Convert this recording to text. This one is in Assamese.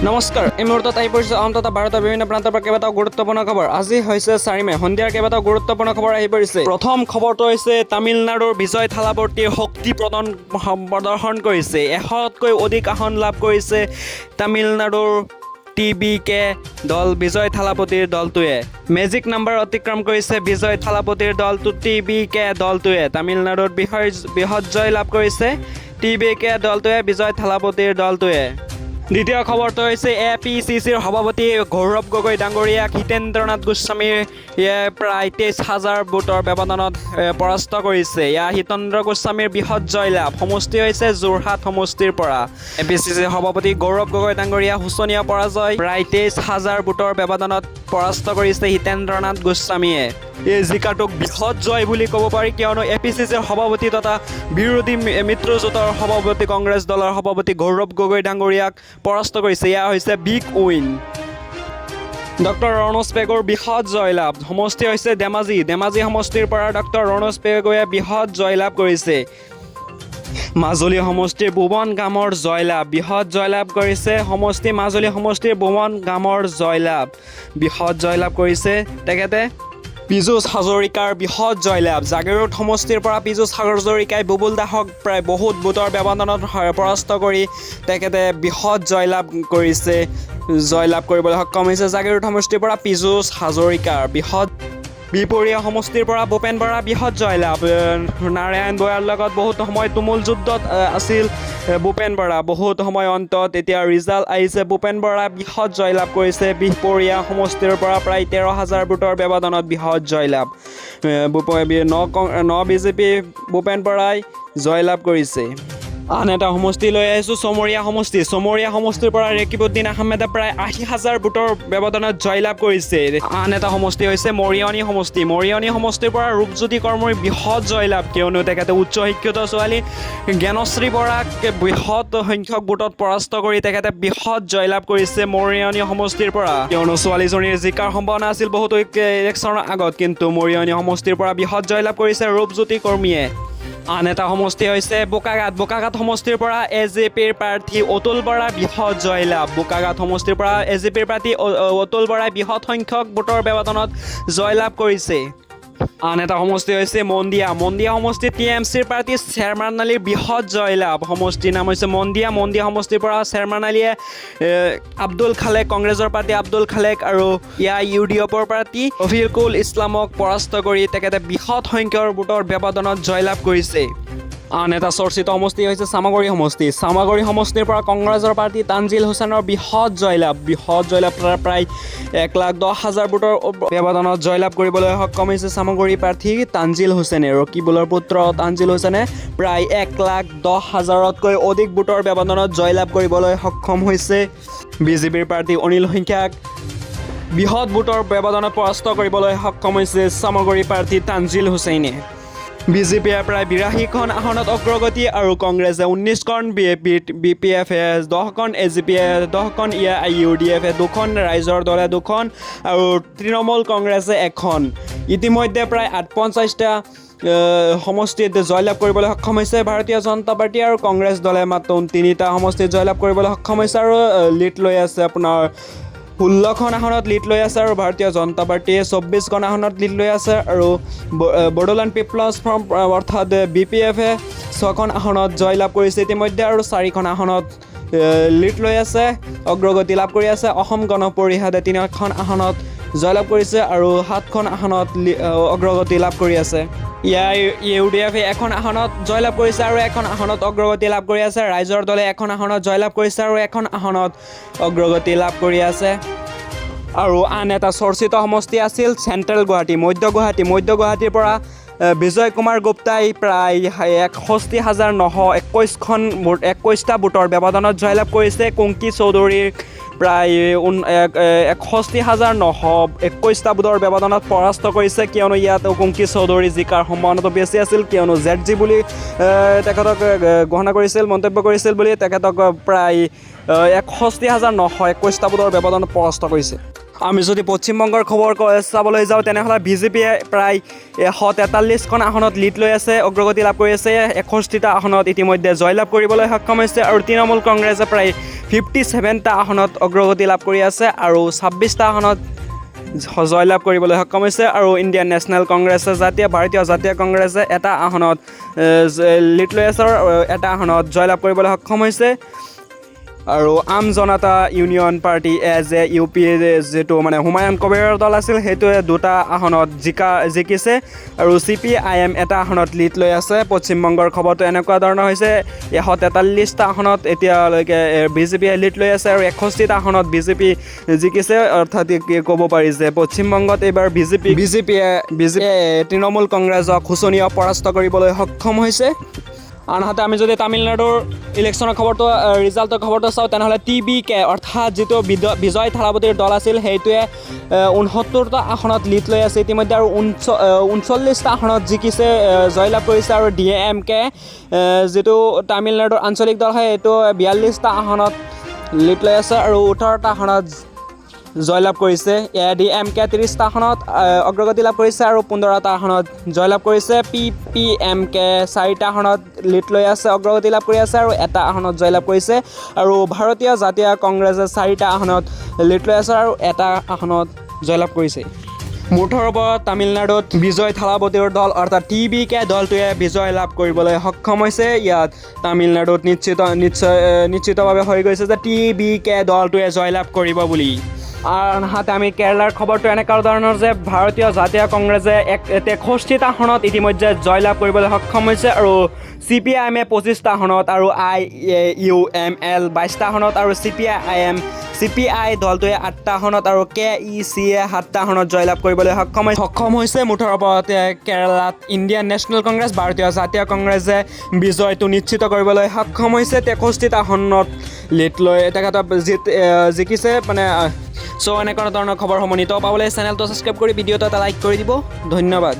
নমস্কাৰ, এই মুহূৰ্তত আহি পৰিছে অসম তথা ভাৰতৰ বিভিন্ন প্ৰান্তৰ পৰা কেইবাটাও গুৰুত্বপূৰ্ণ খবৰ। আজি হৈছে 4 মে, সন্ধিয়াৰ কেইবাটাও গুৰুত্বপূৰ্ণ খবৰ আহি পৰিছে। প্ৰথম খবৰটো হৈছে তামিলনাডুৰ বিজয় থালাপতিৰ শক্তি প্ৰদৰ্শন কৰিছে। 100তকৈ অধিক আসন লাভ কৰিছে তামিলনাডুৰ TBK দল বিজয় থালাপতিৰ দলটোৱে। মেজিক নাম্বাৰ অতিক্ৰম কৰিছে বিজয় থালাপতিৰ দলটো TBK দলটোৱে। তামিলনাডুত বৃহৎ জয় লাভ কৰিছে TBK দলটোৱে বিজয় থালাপতিৰ দলটোৱে। দ্বিতীয় খবৰটো হৈছে APCCৰ সভাপতি গৌৰৱ গগৈ ডাঙৰীয়াক হিতেন্দ্ৰনাথ গোস্বামীৰ প্ৰায় 23,000 ভোটৰ ব্যৱধানত পৰাস্ত কৰিছে। হিতেন্দ্ৰ গোস্বামীৰ বৃহৎ জয়লাভ। সমষ্টি হৈছে যোৰহাট সমষ্টিৰ পৰা। APCCৰ সভাপতি গৌৰৱ গগৈ ডাঙৰীয়া শোচনীয় পৰাজয়, প্ৰায় 23,000 ভোটৰ ব্যৱধানত পৰাস্ত কৰিছে হিতেন্দ্ৰনাথ গোস্বামীয়ে। এই জিকাটোক বৃহৎ জয় বুলি ক'ব পাৰি, কিয়নো APCCৰ সভাপতি তথা বিৰোধী মিত্ৰজোঁটৰ সভাপতি কংগ্ৰেছ দলৰ সভাপতি গৌৰৱ গগৈ ডাঙৰীয়াক পৰাস্ত কৰিছে। এয়া হৈছে বিগ উইন। ডক্টৰ ৰণোজ পেগুৰ বৃহৎ জয়লাভ। সমষ্টি হৈছে ধেমাজি সমষ্টিৰ পৰা ডক্টৰ ৰণোজ পেগুৱে বৃহৎ জয়লাভ কৰিছে। মাজুলী সমষ্টিৰ ভুৱন গামৰ জয়লাভ। বৃহৎ জয়লাভ কৰিছে সমষ্টি মাজুলী সমষ্টিৰ ভুৱন গামৰ জয়লাভ। বৃহৎ জয়লাভ কৰিছে তেখেতে। পীযুষ হাজৰিকাৰ বৃহৎ জয়লাভ। জাগিৰোড সমষ্টিৰ পৰা পীযুষ হাজৰিকাই বুবুল দাসক প্ৰায় বহুত ভোটৰ ব্যৱধানত পৰাস্ত কৰি তেখেতে বৃহৎ জয়লাভ কৰিবলৈ সক্ষম হৈছে। জাগিৰোড সমষ্টিৰ পৰা পীযুষ হাজৰিকাৰ বৃহৎ। বিহপুৰীয়া সমষ্টিৰ পৰা ভূপেন বৰা বৃহৎ জয়লাভ। নাৰায়ণ বৰাৰ লগত বহুত সময় তুমুল যুদ্ধত আছিল ভূপেন বৰা। বহুত সময় অন্তত এতিয়া ৰিজাল্ট আহিছে। ভূপেন বৰা বৃহৎ জয়লাভ কৰিছে। বিহপুৰীয়া সমষ্টিৰ পৰা প্ৰায় 13,000 ভোটৰ ব্যৱধানত বৃহৎ জয়লাভ। ন BJP ভূপেন বৰাই জয়লাভ কৰিছে। আন এটা সমষ্টি লৈ আহিছোঁ, চমৰীয়া সমষ্টি। চমৰীয়া সমষ্টিৰ পৰা ৰেকিবুদ্দিন আহমেদে প্ৰায় 80,000 ভোটৰ ব্যৱধানত জয়লাভ কৰিছে। আন এটা সমষ্টি হৈছে মৰিয়নি সমষ্টি। মৰিয়নি সমষ্টিৰ পৰা ৰূপজ্যোতি কৰ্মীৰ বৃহৎ জয়লাভ, কিয়নো তেখেতে উচ্চ শিক্ষিত ছোৱালী জ্ঞানশ্ৰী বৰাক বৃহৎ সংখ্যক ভোটত পৰাস্ত কৰি তেখেতে বৃহৎ জয়লাভ কৰিছে মৰিয়নি সমষ্টিৰ পৰা। কিয়নো ছোৱালীজনীৰ জিকাৰ সম্ভাৱনা আছিল বহুতো ইলেকশ্যনৰ আগত, কিন্তু মৰিয়নি সমষ্টিৰ পৰা বৃহৎ জয়লাভ কৰিছে ৰূপজ্যোতি কৰ্মীয়ে। আন এটা সমষ্টি হৈছে বোকাঘাট সমষ্টিৰ পৰা AJPৰ প্ৰাৰ্থী অতুল বৰা বৃহৎ জয়লাভ। বোকাঘাট সমষ্টিৰ পৰা AJPৰ প্ৰাৰ্থী অতুল বৰাই বৃহৎ সংখ্যক ভোটৰ ব্যৱধানত জয়লাভ কৰিছে। আন এটা সমষ্টি হৈছে মন্দিয়া সমষ্টিত TMCৰ প্ৰাৰ্থী চেয়াৰমান আলীৰ বৃহৎ জয়লাভ। সমষ্টিৰ নাম হৈছে মন্দিয়া সমষ্টিৰ পৰা চেয়াৰমান আলীয়ে আব্দুল খালেক, কংগ্ৰেছৰ প্ৰাৰ্থী আব্দুল খালেক আৰু UDFৰ প্ৰাৰ্থী ৰফিকুল ইছলামক পৰাস্ত কৰি তেখেতে বৃহৎ সংখ্যক ভোটৰ ব্যৱধানত জয়লাভ কৰিছে। আন এটা চৰ্চিত সমষ্টি হৈছে চামগুৰি সমষ্টি। চামগুৰি সমষ্টিৰ পৰা কংগ্ৰেছৰ প্ৰাৰ্থী তানজিল হুছেইনৰ বৃহৎ জয়লাভ। প্ৰায় 1,10,000 ভোটৰ ব্যৱধানত জয়লাভ কৰিবলৈ সক্ষম হৈছে চামগুৰি প্ৰাৰ্থী তানজিল হুছেইনে। ৰকিবুলৰ পুত্ৰ তানজিল হুছেইনে প্ৰায় 1,10,000তকৈ অধিক ভোটৰ ব্যৱধানত জয়লাভ কৰিবলৈ সক্ষম হৈছে। BJPৰ প্ৰাৰ্থী অনিল শইকীয়াক বৃহৎ ভোটৰ ব্যৱধানত পৰাস্ত কৰিবলৈ সক্ষম হৈছে চামগুৰি প্ৰাৰ্থী তানজিল হুছেইনে। BJPয়ে প্ৰায় 82খন আসনত অগ্ৰগতি আৰু কংগ্ৰেছে 19খন, BPFে 10খন, AJPয়ে 10খন, UDFে 2খন, ৰাইজৰ দলে 2খন আৰু তৃণমূল কংগ্ৰেছে 1খন। ইতিমধ্যে প্ৰায় 58টা সমষ্টিত জয়লাভ কৰিবলৈ সক্ষম হৈছে ভাৰতীয় জনতা পাৰ্টি, আৰু কংগ্ৰেছ দলে মাত্ৰ 3টা সমষ্টিত জয়লাভ কৰিবলৈ সক্ষম হৈছে আৰু লিড লৈ আছে আপোনাৰ 16খন আসনত লিড লৈ আছে, আৰু ভাৰতীয় জনতা পাৰ্টীয়ে 24খন আসনত লিড লৈ আছে, আৰু বড়োলেণ্ড পিপলছ ফ্ৰণ্ট অৰ্থাৎ BPFে 6খন আসনত জয়লাভ কৰিছে ইতিমধ্যে, আৰু 4খন আসনত লিড লৈ আছে, অগ্ৰগতি লাভ কৰি আছে। অসম গণ পৰিষদে 3খন আসনত জয়লাভ কৰিছে আৰু 7খন আসনত অগ্ৰগতি লাভ কৰি আছে। UDFে 1খন আসনত জয়লাভ কৰিছে আৰু 1খন আসনত অগ্ৰগতি লাভ কৰি আছে। ৰাইজৰ দলে 1খন আসনত জয়লাভ কৰিছে আৰু 1খন আসনত অগ্ৰগতি লাভ কৰি আছে। আৰু আন এটা চৰ্চিত সমষ্টি আছিল চেণ্ট্ৰেল গুৱাহাটী। মধ্য গুৱাহাটীৰ পৰা বিজয় কুমাৰ গুপ্তাই প্ৰায় 61,921টা ভোটৰ ব্যৱধানত জয়লাভ কৰিছে। কুংকি চৌধুৰীৰ প্ৰায় 61,921টা ভোটৰ ব্যৱধানত পৰাস্ত কৰিছে, কিয়নো ইয়াত কুংকি চৌধুৰী জিকাৰ সম্ভাৱনাটো বেছি আছিল, কিয়নো ZG বুলি তেখেতক মন্তব্য কৰিছিল বুলি তেখেতক প্ৰায় 61,921টা ভোটৰ ব্যৱধানত পৰাস্ত কৰিছে। আমি যদি পশ্চিমবংগৰ খবৰ চাবলৈ যাওঁ তেনেহ'লে বিজেপিয়ে প্ৰায় 143খন আসনত লিড লৈ আছে, অগ্ৰগতি লাভ কৰি আছে। 61টা আসনত ইতিমধ্যে জয়লাভ কৰিবলৈ সক্ষম হৈছে আৰু তৃণমূল কংগ্ৰেছে প্ৰায় 57টা আসনত অগ্ৰগতি লাভ কৰি আছে আৰু 26টা আসনত জয়লাভ কৰিবলৈ সক্ষম হৈছে আৰু ইণ্ডিয়ান নেশ্যনেল কংগ্ৰেছে ভাৰতীয় জাতীয় কংগ্ৰেছে এটা আসনত লিড লৈ আছে আৰু এটা আসনত জয়লাভ কৰিবলৈ সক্ষম হৈছে। আৰু আম জনতা ইউনিয়ন পাৰ্টি ইউ পি যিটো মানে হুমায়ুন কবিৰৰ দল আছিল সেইটোৱে 2টা আসনত জিকিছে আৰু CPIM এটা আসনত লিড লৈ আছে। পশ্চিমবংগৰ খবৰটো এনেকুৱা ধৰণৰ হৈছে 143টা আসনত এতিয়ালৈকে বিজেপিয়ে লিড লৈ আছে আৰু 61টা আসনত বিজেপি জিকিছে। অৰ্থাৎ ক'ব পাৰি যে পশ্চিমবংগত এইবাৰ বিজেপিয়ে তৃণমূল কংগ্ৰেছক শোচনীয় পৰাস্ত কৰিবলৈ সক্ষম হৈছে। আনহাতে আমি যদি তামিলনাডুৰ ইলেকশ্যনৰ ৰিজাল্টৰ খবৰটো চাওঁ তেনেহ'লে TBK অৰ্থাৎ যিটো বিজয় থালাপতিৰ দল আছিল সেইটোৱে 69টা আসনত লিড লৈ আছে ইতিমধ্যে আৰু 39টা আসনত জিকিছে, জয়লাভ কৰিছে আৰু DMK যিটো তামিলনাডুৰ আঞ্চলিক দল হয় এইটো 42টা আসনত লিড লৈ আছে আৰু 18টা আসনত জয়লাভ কৰিছে। DMK 30টা আসনত অগ্ৰগতি লাভ কৰিছে আৰু 15টা আসনত জয়লাভ কৰিছে। PPMK 4টা আসনত লিড লৈ আছে, অগ্ৰগতি লাভ কৰি আছে আৰু এটা আসনত জয়লাভ কৰিছে আৰু ভাৰতীয় জাতীয় কংগ্ৰেছে 4টা আসনত লিড লৈ আছে আৰু এটা আসনত জয়লাভ কৰিছে। মুঠৰ ওপৰত তামিলনাডুত বিজয় থালাপতিৰ দল অৰ্থাৎ TBK দলটোৱে বিজয় লাভ কৰিবলৈ সক্ষম হৈছে। ইয়াত তামিলনাডুত নিশ্চিতভাৱে হৈ গৈছে যে TBK দলটোৱে জয়লাভ কৰিব বুলি। আনহাতে আমি কেৰালাৰ খবৰটো এনেকুৱা ধৰণৰ যে ভাৰতীয় জাতীয় কংগ্ৰেছে 63টা আসনত ইতিমধ্যে জয়লাভ কৰিবলৈ সক্ষম হৈছে আৰু CPIMয়ে 25টা আসনত আৰু IUML 22টা আসনত আৰু CPI দলটোৱে 8টা আসনত আৰু KECয়ে 7টা আসনত জয়লাভ কৰিবলৈ সক্ষম হৈছে। মুঠৰ ওপৰত কেৰালাত ইণ্ডিয়ান নেশ্যনেল কংগ্ৰেছ ভাৰতীয় জাতীয় কংগ্ৰেছে বিজয়টো নিশ্চিত কৰিবলৈ সক্ষম হৈছে। 63টা আসনত লিড লৈ তেখেতক জিকিছে মানে। চ' এনেকুৱা ধৰণৰ খবৰসমূহ নিতৌ পাবলৈ চেনেলটো ছাবস্ক্ৰাইব কৰি ভিডিঅ'টো এটা লাইক কৰি দিব। ধন্যবাদ।